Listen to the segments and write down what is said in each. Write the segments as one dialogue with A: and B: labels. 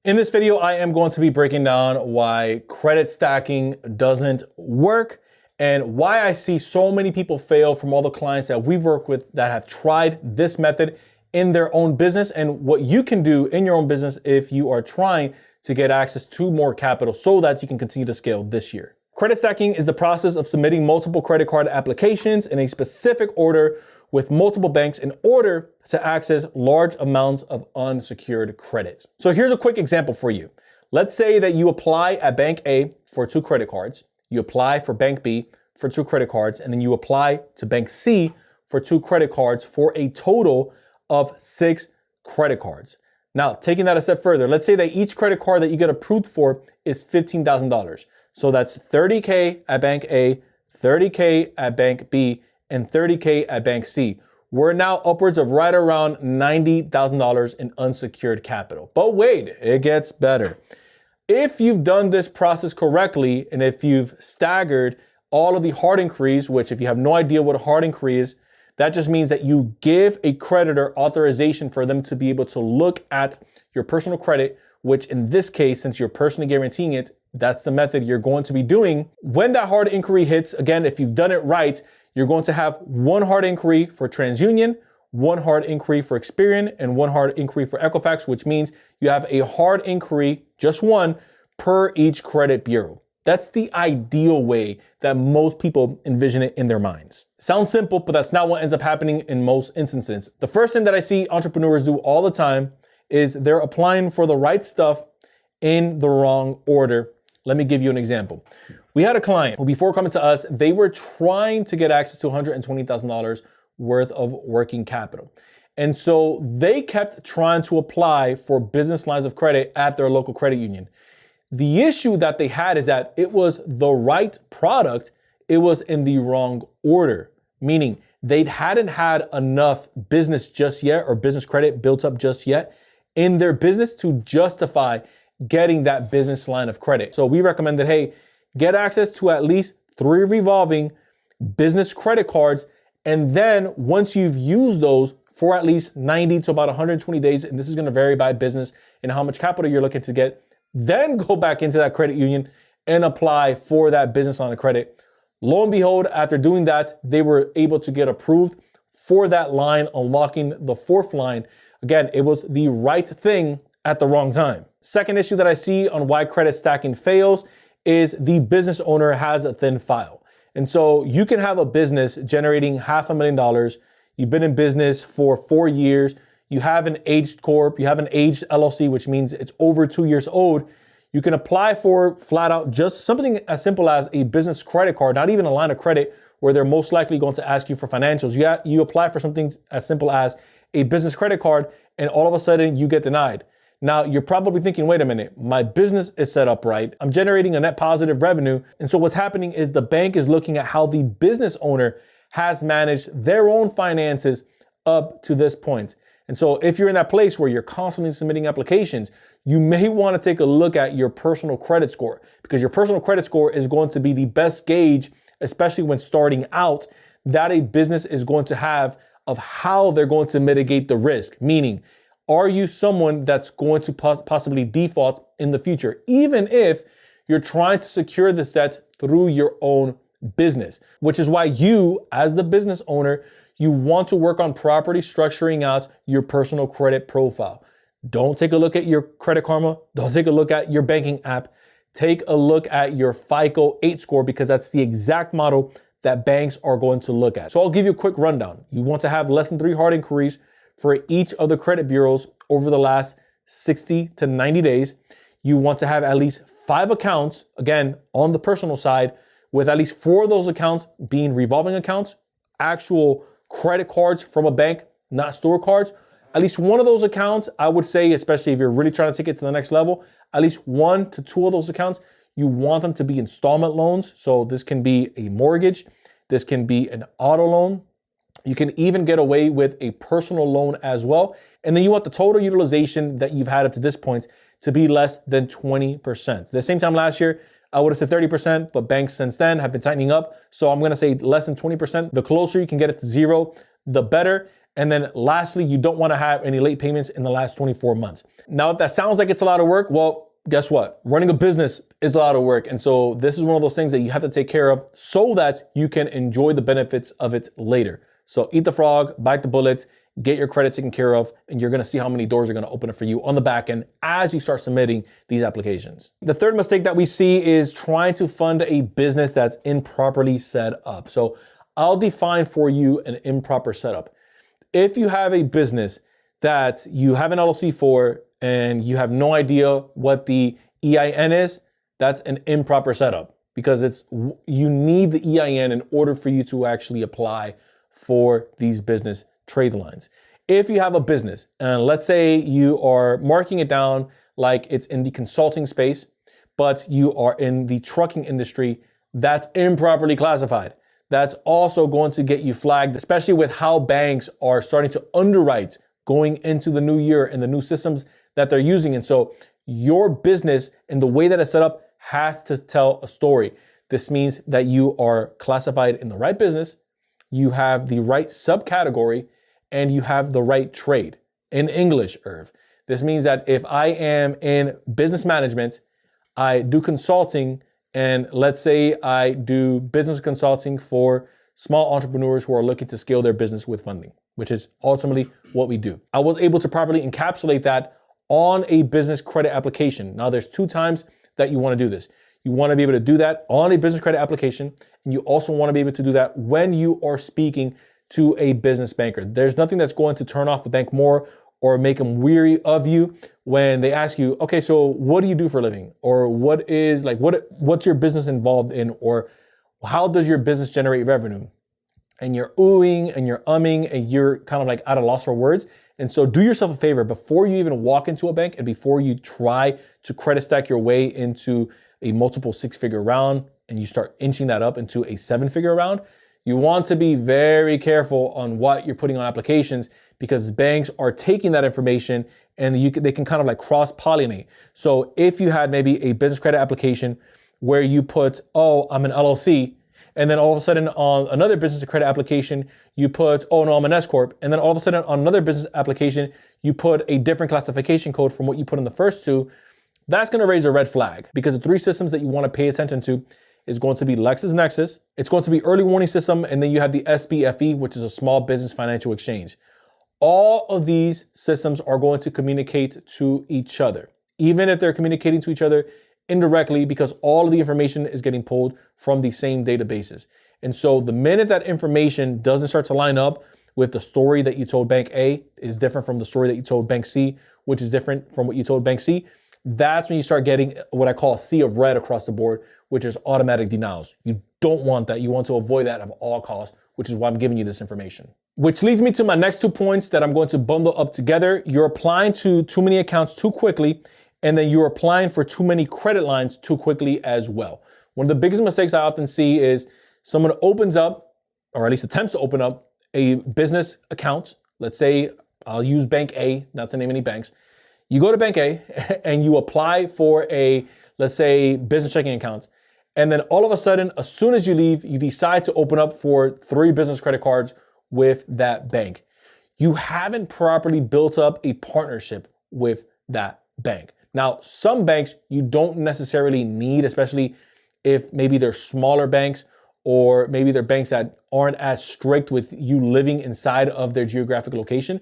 A: In this video, I am going to be breaking down why credit stacking doesn't work and why I see so many people fail from all the clients that we've worked with that have tried this method in their own business and what you can do in your own business if you are trying to get access to more capital so that you can continue to scale this year. Credit stacking is the process of submitting multiple credit card applications in a specific order with multiple banks in order to access large amounts of unsecured credit. So here's a quick example for you. Let's say that you apply at Bank A for 2 credit cards, you apply for Bank B for 2 credit cards, and then you apply to Bank C for 2 credit cards for a total of 6 credit cards. Now, taking that a step further, let's say that each credit card that you get approved for is $15,000. So that's $30K at Bank A, $30K at Bank B, and $30K at Bank C. We're now upwards of right around $90,000 in unsecured capital. But wait, it gets better. If you've done this process correctly, and if you've staggered all of the hard inquiries, which if you have no idea what a hard inquiry is, that just means that you give a creditor authorization for them to be able to look at your personal credit, which in this case, since you're personally guaranteeing it, that's the method you're going to be doing. When that hard inquiry hits, again, if you've done it right, you're going to have 1 hard inquiry for TransUnion, 1 hard inquiry for Experian, and 1 hard inquiry for Equifax, which means you have a hard inquiry, just 1, per each credit bureau. That's the ideal way that most people envision it in their minds. Sounds simple, but that's not what ends up happening in most instances. The first thing that I see entrepreneurs do all the time is they're applying for the right stuff in the wrong order. Let me give you an example. We had a client who, before coming to us, they were trying to get access to $120,000 worth of working capital. And so they kept trying to apply for business lines of credit at their local credit union. The issue that they had is that it was the right product, it was in the wrong order, meaning they hadn't had enough business just yet or business credit built up just yet in their business to justify getting that business line of credit. So we recommended, hey, get access to at least 3 revolving business credit cards. And then once you've used those for at least 90 to about 120 days, and this is going to vary by business and how much capital you're looking to get, then go back into that credit union and apply for that business line of credit. Lo and behold, after doing that, they were able to get approved for that line, unlocking the 4th line. Again, it was the right thing at the wrong time. Second issue that I see on why credit stacking fails is the business owner has a thin file. And so you can have a business generating $500,000. You've been in business for 4 years. You have an aged corp. You have an aged LLC, which means it's over 2 years old. You can apply for flat out just something as simple as a business credit card, not even a line of credit where they're most likely going to ask you for financials. You apply for something as simple as a business credit card, and all of a sudden you get denied. Now, you're probably thinking, wait a minute, my business is set up right. I'm generating a net positive revenue. And so what's happening is the bank is looking at how the business owner has managed their own finances up to this point. And so if you're in that place where you're constantly submitting applications, you may want to take a look at your personal credit score, because your personal credit score is going to be the best gauge, especially when starting out, that a business is going to have of how they're going to mitigate the risk. Meaning, are you someone that's going to possibly default in the future, even if you're trying to secure the set through your own business? Which is why you, as the business owner, you want to work on properly structuring out your personal credit profile. Don't take a look at your Credit Karma. Don't take a look at your banking app. Take a look at your FICO 8 score, because that's the exact model that banks are going to look at. So I'll give you a quick rundown. You want to have less than 3 hard inquiries for each of the credit bureaus over the last 60 to 90 days. You want to have at least 5 accounts, again, on the personal side, with at least 4 of those accounts being revolving accounts, actual credit cards from a bank, not store cards. At least 1 of those accounts, I would say, especially if you're really trying to take it to the next level, at least 1 to 2 of those accounts, you want them to be installment loans. So this can be a mortgage. This can be an auto loan. You can even get away with a personal loan as well. And then you want the total utilization that you've had up to this point to be less than 20%. At the same time last year, I would have said 30%, but banks since then have been tightening up. So I'm going to say less than 20%. The closer you can get it to 0, the better. And then lastly, you don't want to have any late payments in the last 24 months. Now, if that sounds like it's a lot of work, well, guess what? Running a business is a lot of work. And so this is one of those things that you have to take care of so that you can enjoy the benefits of it later. So eat the frog, bite the bullet, get your credit taken care of, and you're gonna see how many doors are gonna open up for you on the back end as you start submitting these applications. The third mistake that we see is trying to fund a business that's improperly set up. So I'll define for you an improper setup. If you have a business that you have an LLC for and you have no idea what the EIN is, that's an improper setup because you need the EIN in order for you to actually apply for these business trade lines. If you have a business and let's say you are marking it down like it's in the consulting space, but you are in the trucking industry, that's improperly classified. That's also going to get you flagged, especially with how banks are starting to underwrite going into the new year and the new systems that they're using. And so your business and the way that it's set up has to tell a story. This means that you are classified in the right business, you have the right subcategory, and you have the right trade. In English, Irv. This means that if I am in business management, I do consulting, and let's say I do business consulting for small entrepreneurs who are looking to scale their business with funding, which is ultimately what we do. I was able to properly encapsulate that on a business credit application. Now, there's 2 times that you want to do this. You want to be able to do that on a business credit application, and you also want to be able to do that when you are speaking to a business banker. There's nothing that's going to turn off the bank more or make them weary of you when they ask you, okay, so what do you do for a living? Or what's your business involved in? Or how does your business generate revenue? And you're oohing and you're umming and you're kind of like at a loss for words. And so do yourself a favor before you even walk into a bank and before you try to credit stack your way into a multiple 6-figure round and you start inching that up into a 7-figure round, you want to be very careful on what you're putting on applications because banks are taking that information and they can kind of like cross-pollinate. So if you had maybe a business credit application where you put, oh, I'm an LLC, and then all of a sudden on another business credit application, you put, oh no, I'm an S Corp. And then all of a sudden on another business application, you put a different classification code from what you put in the first 2, that's gonna raise a red flag because the 3 systems that you wanna pay attention to is going to be LexisNexis, it's going to be early warning system, and then you have the SBFE, which is a small business financial exchange. All of these systems are going to communicate to each other, even if they're communicating to each other indirectly because all of the information is getting pulled from the same databases. And so the minute that information doesn't start to line up with the story that you told Bank A is different from the story that you told Bank C, which is different from what you told Bank C, that's when you start getting what I call a sea of red across the board, which is automatic denials. You don't want that. You want to avoid that at all costs, which is why I'm giving you this information. Which leads me to my next 2 points that I'm going to bundle up together. You're applying to too many accounts too quickly, and then you're applying for too many credit lines too quickly as well. One of the biggest mistakes I often see is someone opens up, or at least attempts to open up, a business account. Let's say I'll use Bank A, not to name any banks. You go to Bank A and you apply for a, let's say, business checking account. And then all of a sudden, as soon as you leave, you decide to open up for 3 business credit cards with that bank. You haven't properly built up a partnership with that bank. Now, some banks you don't necessarily need, especially if maybe they're smaller banks or maybe they're banks that aren't as strict with you living inside of their geographic location.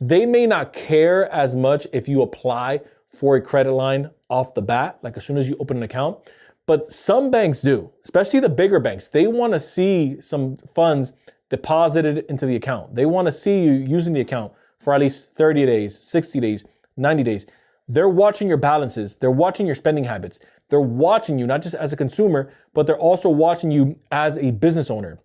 A: They may not care as much if you apply for a credit line off the bat, like as soon as you open an account. But some banks do, especially the bigger banks. They want to see some funds deposited into the account. They want to see you using the account for at least 30 days, 60 days, 90 days. They're watching your balances. They're watching your spending habits. They're watching you not just as a consumer, but they're also watching you as a business owner.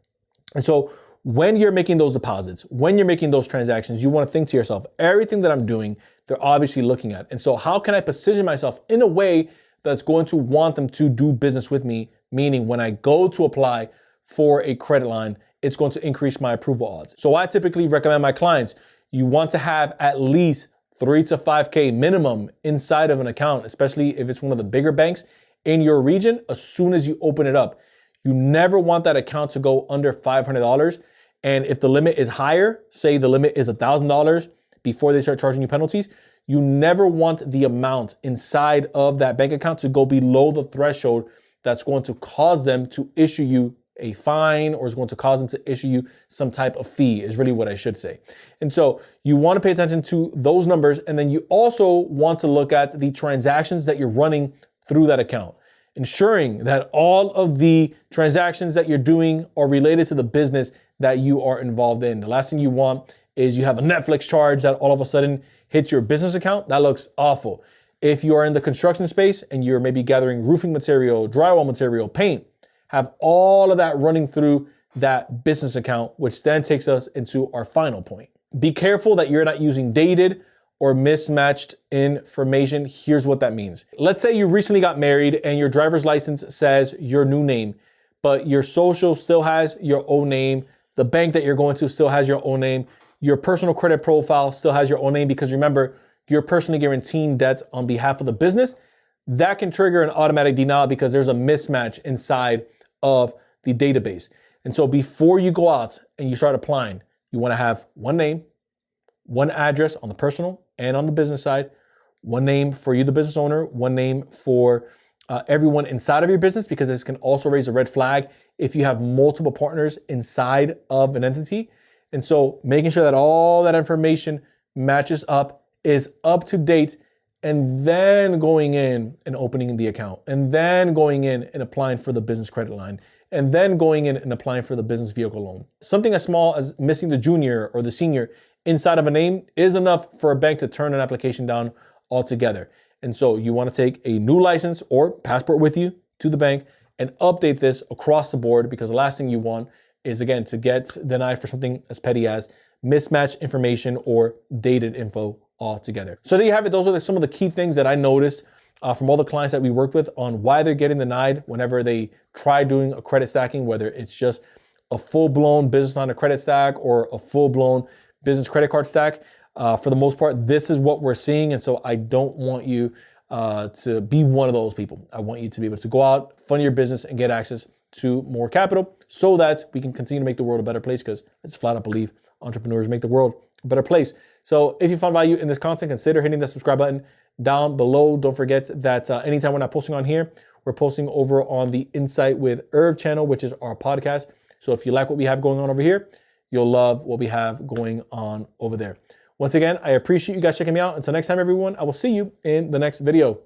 A: And so when you're making those deposits, when you're making those transactions, you want to think to yourself, everything that I'm doing, they're obviously looking at. And so how can I position myself in a way that's going to want them to do business with me? Meaning when I go to apply for a credit line, it's going to increase my approval odds. So I typically recommend my clients, you want to have at least 3 to 5K minimum inside of an account, especially if it's one of the bigger banks in your region, as soon as you open it up. You never want that account to go under $500. And if the limit is higher, say the limit is $1,000 before they start charging you penalties, you never want the amount inside of that bank account to go below the threshold that's going to cause them to issue you a fine, or is going to cause them to issue you some type of fee, is really what I should say. And so you want to pay attention to those numbers. And then you also want to look at the transactions that you're running through that account, ensuring that all of the transactions that you're doing are related to the business that you are involved in. The last thing you want is you have a Netflix charge that all of a sudden hits your business account. That looks awful. If you are in the construction space and you're maybe gathering roofing material, drywall material, paint, have all of that running through that business account, which then takes us into our final point. Be careful that you're not using dated or mismatched information. Here's what that means. Let's say you recently got married and your driver's license says your new name, but your social still has your own name. The bank that you're going to still has your own name. Your personal credit profile still has your own name, because remember, you're personally guaranteeing debt on behalf of the business. That can trigger an automatic denial because there's a mismatch inside of the database. And so before you go out and you start applying, you want to have one name, one address on the personal and on the business side, one name for you, the business owner, one name for everyone inside of your business, because this can also raise a red flag if you have multiple partners inside of an entity. And so making sure that all that information matches up, is up to date, and then going in and opening the account, and then going in and applying for the business credit line, and then going in and applying for the business vehicle loan. Something as small as missing the junior or the senior inside of a name is enough for a bank to turn an application down altogether. And so you want to take a new license or passport with you to the bank and update this across the board, because the last thing you want is, again, to get denied for something as petty as mismatched information or dated info altogether. So there you have it. Those are some of the key things that I noticed from all the clients that we worked with on why they're getting denied whenever they try doing a credit stacking, whether it's just a full-blown business line of credit stack or a full-blown business credit card stack. For the most part, this is what we're seeing. And so I don't want you to be one of those people. I want you to be able to go out, fund your business, and get access to more capital so that we can continue to make the world a better place, because I just flat out believe entrepreneurs make the world a better place. So if you found value in this content, consider hitting that subscribe button down below. Don't forget that anytime we're not posting on here, we're posting over on the Insight with Irv channel, which is our podcast. So if you like what we have going on over here, you'll love what we have going on over there. Once again, I appreciate you guys checking me out. Until next time, everyone, I will see you in the next video.